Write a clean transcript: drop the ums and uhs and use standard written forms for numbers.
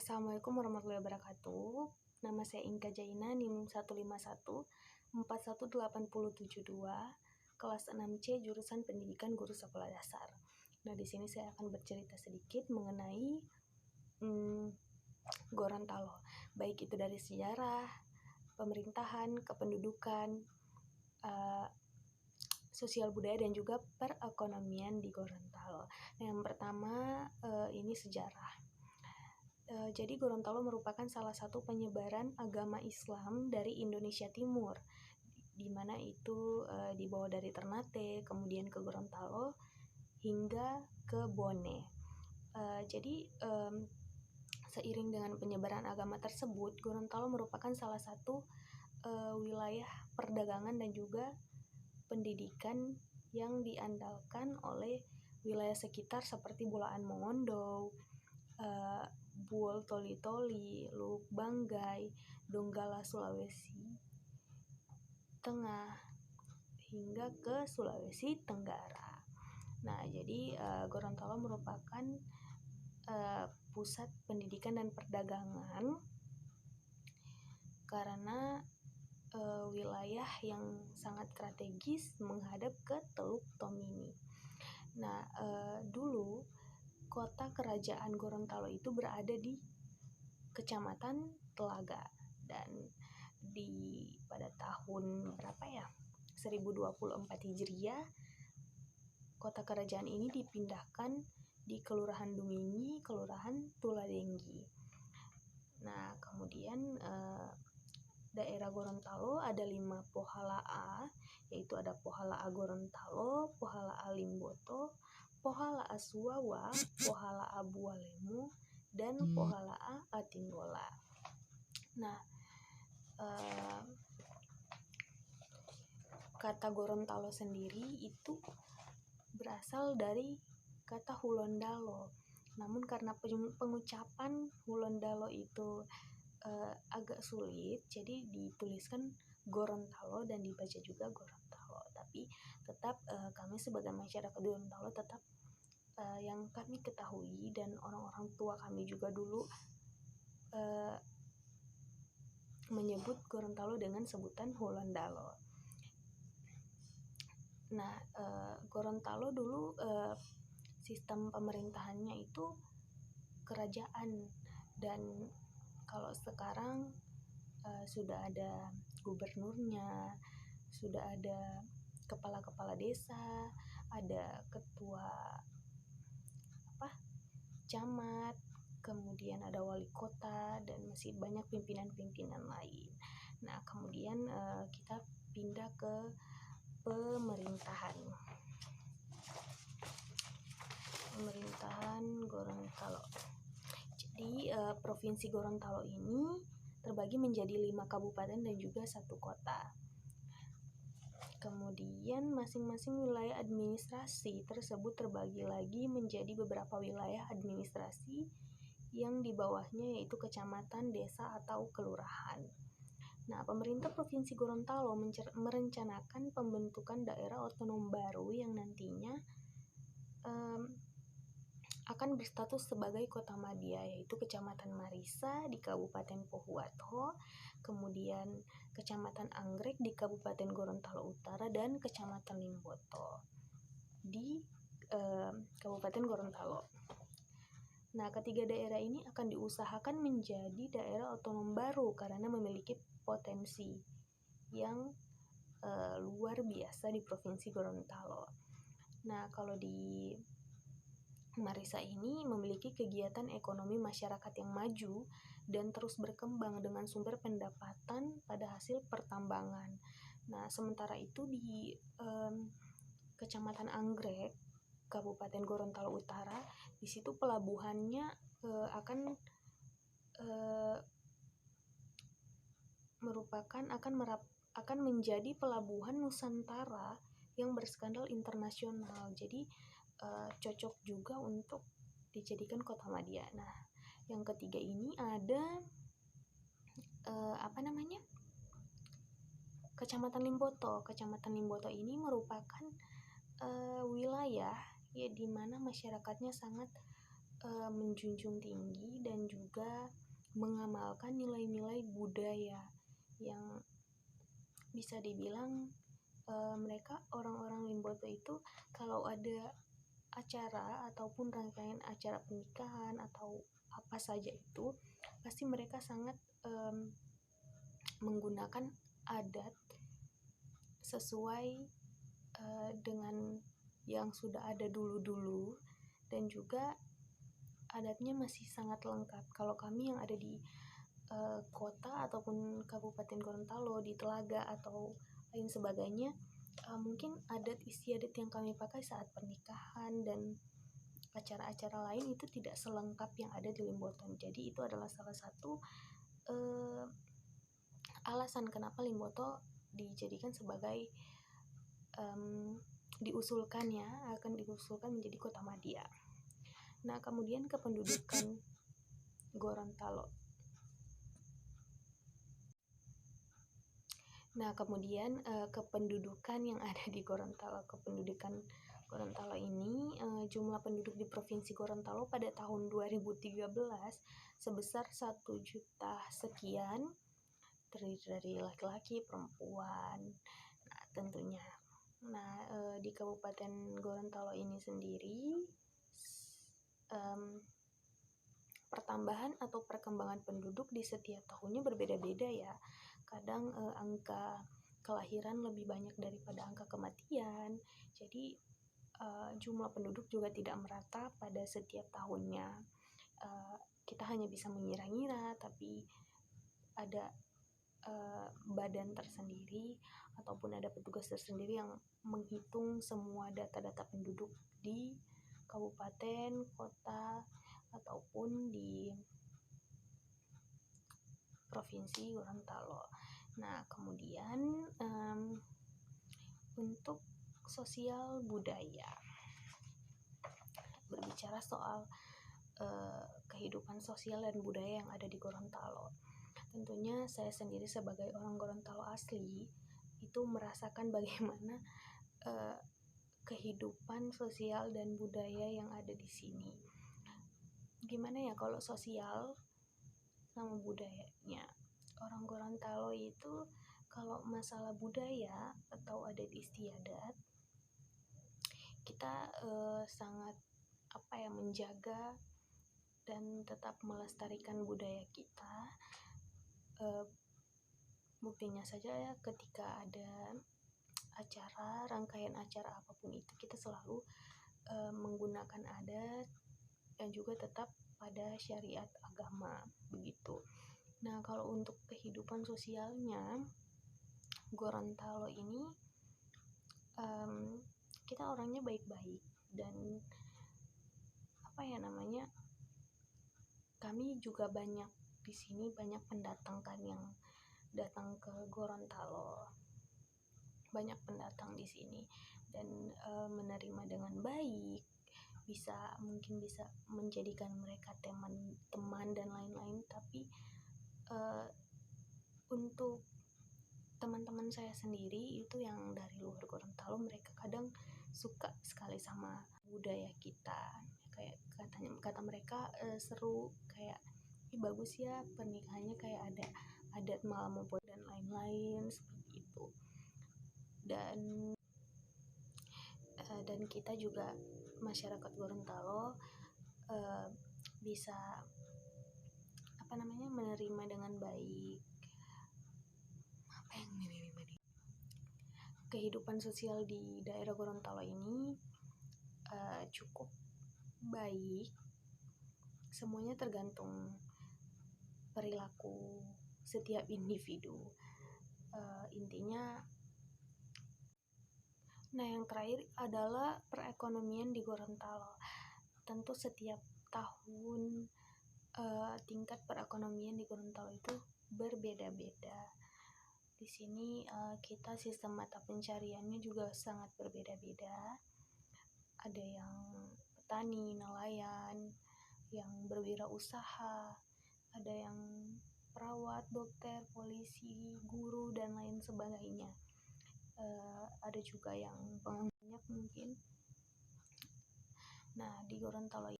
Assalamualaikum warahmatullahi wabarakatuh. Nama saya Inka Jaina, NIM 151-41872, kelas 6C, jurusan Pendidikan Guru Sekolah Dasar. Nah, di sini saya akan bercerita sedikit mengenai Gorontalo, baik itu dari sejarah, pemerintahan, kependudukan, sosial budaya, dan juga perekonomian di Gorontalo. Nah, yang pertama ini sejarah. Jadi Gorontalo merupakan salah satu penyebaran agama Islam dari Indonesia Timur, di mana itu dibawa dari Ternate, kemudian ke Gorontalo, hingga ke Bone. Jadi seiring dengan penyebaran agama tersebut, Gorontalo merupakan salah satu wilayah perdagangan dan juga pendidikan yang diandalkan oleh wilayah sekitar seperti Bolaan Mongondo, Buol Toli-Toli, Lubuk Banggai, Donggala Sulawesi Tengah, hingga ke Sulawesi Tenggara. Nah, jadi Gorontalo merupakan pusat pendidikan dan perdagangan karena wilayah yang sangat strategis menghadap ke Teluk Tomini. Nah, dulu kota kerajaan Gorontalo itu berada di Kecamatan Telaga, dan pada tahun 1024 Hijriah, kota kerajaan ini dipindahkan di Kelurahan Dumini, Kelurahan Tuladenggi. Nah, kemudian daerah Gorontalo ada 5 Pohalaa, yaitu ada Pohalaa Gorontalo, Pohalaa Limboto, Pohalaa Suwawa, Pohalaa Bualemu, dan Pohalaa Atinggola. Nah, kata Gorontalo sendiri itu berasal dari kata Hulondalo. Namun karena pengucapan Hulondalo itu agak sulit, jadi dituliskan Gorontalo dan dibaca juga Gorontalo. Tapi tetap kami sebagai masyarakat Gorontalo tetap yang kami ketahui, dan orang-orang tua kami juga dulu menyebut Gorontalo dengan sebutan Hulondalo. Nah, Gorontalo dulu sistem pemerintahannya itu kerajaan, dan kalau sekarang sudah ada gubernurnya, sudah ada kepala-kepala desa, ada ketua camat, kemudian ada wali kota, dan masih banyak pimpinan-pimpinan lain. Nah, kemudian kita pindah ke pemerintahan Gorontalo. Jadi Provinsi Gorontalo ini terbagi menjadi 5 kabupaten dan juga 1 kota. Kemudian masing-masing wilayah administrasi tersebut terbagi lagi menjadi beberapa wilayah administrasi yang di bawahnya, yaitu kecamatan, desa, atau kelurahan. Nah, pemerintah Provinsi Gorontalo merencanakan pembentukan daerah otonom baru yang nantinya akan berstatus sebagai kota madya, yaitu Kecamatan Marisa di Kabupaten Pohuwato, kemudian Kecamatan Anggrek di Kabupaten Gorontalo Utara, dan Kecamatan Limboto di Kabupaten Gorontalo. Nah, ketiga daerah ini akan diusahakan menjadi daerah otonom baru karena memiliki potensi yang luar biasa di Provinsi Gorontalo. Nah, kalau di Marisa ini memiliki kegiatan ekonomi masyarakat yang maju dan terus berkembang dengan sumber pendapatan pada hasil pertambangan. Nah, sementara itu di Kecamatan Anggrek, Kabupaten Gorontalo Utara, di situ pelabuhannya akan menjadi pelabuhan Nusantara yang berskandal internasional. Jadi cocok juga untuk dijadikan kota madya. Nah, yang ketiga ini ada Kecamatan Limboto. Kecamatan Limboto ini merupakan wilayah di mana masyarakatnya sangat menjunjung tinggi dan juga mengamalkan nilai-nilai budaya yang bisa dibilang mereka orang-orang Limboto itu kalau ada acara ataupun rangkaian acara pernikahan atau apa saja itu pasti mereka sangat menggunakan adat sesuai dengan yang sudah ada dulu-dulu, dan juga adatnya masih sangat lengkap. Kalau kami yang ada di kota ataupun Kabupaten Gorontalo, di Telaga atau lain sebagainya, mungkin adat istiadat yang kami pakai saat pernikahan dan acara-acara lain itu tidak selengkap yang ada di Limboto. Jadi itu adalah salah satu alasan kenapa Limboto dijadikan sebagai akan diusulkan menjadi kota madya. Nah, kemudian kependudukan Gorontalo. Nah, kemudian kependudukan yang ada di Gorontalo. Kependudukan Gorontalo ini, jumlah penduduk di Provinsi Gorontalo pada tahun 2013 sebesar 1 juta sekian, terdiri dari laki-laki, perempuan. Nah, tentunya. Nah, di Kabupaten Gorontalo ini sendiri, pertambahan atau perkembangan penduduk di setiap tahunnya berbeda-beda ya. Kadang angka kelahiran lebih banyak daripada angka kematian. Jadi jumlah penduduk juga tidak merata pada setiap tahunnya. Kita hanya bisa mengira-ngira, tapi ada badan tersendiri ataupun ada petugas tersendiri yang menghitung semua data-data penduduk di kabupaten, kota, ataupun di Provinsi Gorontalo. Nah, kemudian untuk sosial budaya, berbicara soal kehidupan sosial dan budaya yang ada di Gorontalo. Tentunya saya sendiri sebagai orang Gorontalo asli itu merasakan bagaimana kehidupan sosial dan budaya yang ada di sini. Gimana ya kalau sosial sama budayanya? Orang Gorontalo itu kalau masalah budaya atau adat istiadat, kita sangat menjaga dan tetap melestarikan budaya kita. Buktinya saja ya, ketika ada acara, rangkaian acara apapun itu, kita selalu menggunakan adat dan juga tetap pada syariat agama, begitu. Nah, kalau untuk kehidupan sosialnya Gorontalo ini, kita orangnya baik-baik dan kami juga banyak di sini, banyak pendatang kan yang datang ke Gorontalo, banyak pendatang di sini dan menerima dengan baik, mungkin bisa menjadikan mereka teman dan lain-lain. Tapi untuk teman-teman saya sendiri itu yang dari luar Gorontalo, mereka kadang suka sekali sama budaya kita. Kayak kata mereka seru, kayak bagus ya pernikahannya, kayak ada adat malam memput dan lain-lain seperti itu. Dan kita juga masyarakat Gorontalo bisa menerima dengan baik kehidupan sosial di daerah Gorontalo ini. Cukup baik, semuanya tergantung perilaku setiap individu. Intinya. Nah, yang terakhir adalah perekonomian di Gorontalo. Tentu setiap tahun tingkat perekonomian di Gorontalo itu berbeda-beda. Di sini kita sistem mata pencariannya juga sangat berbeda-beda. Ada yang petani, nelayan, yang berwirausaha, ada yang perawat, dokter, polisi, guru, dan lain sebagainya. Ada juga yang pengangguran mungkin. Nah, di Gorontalo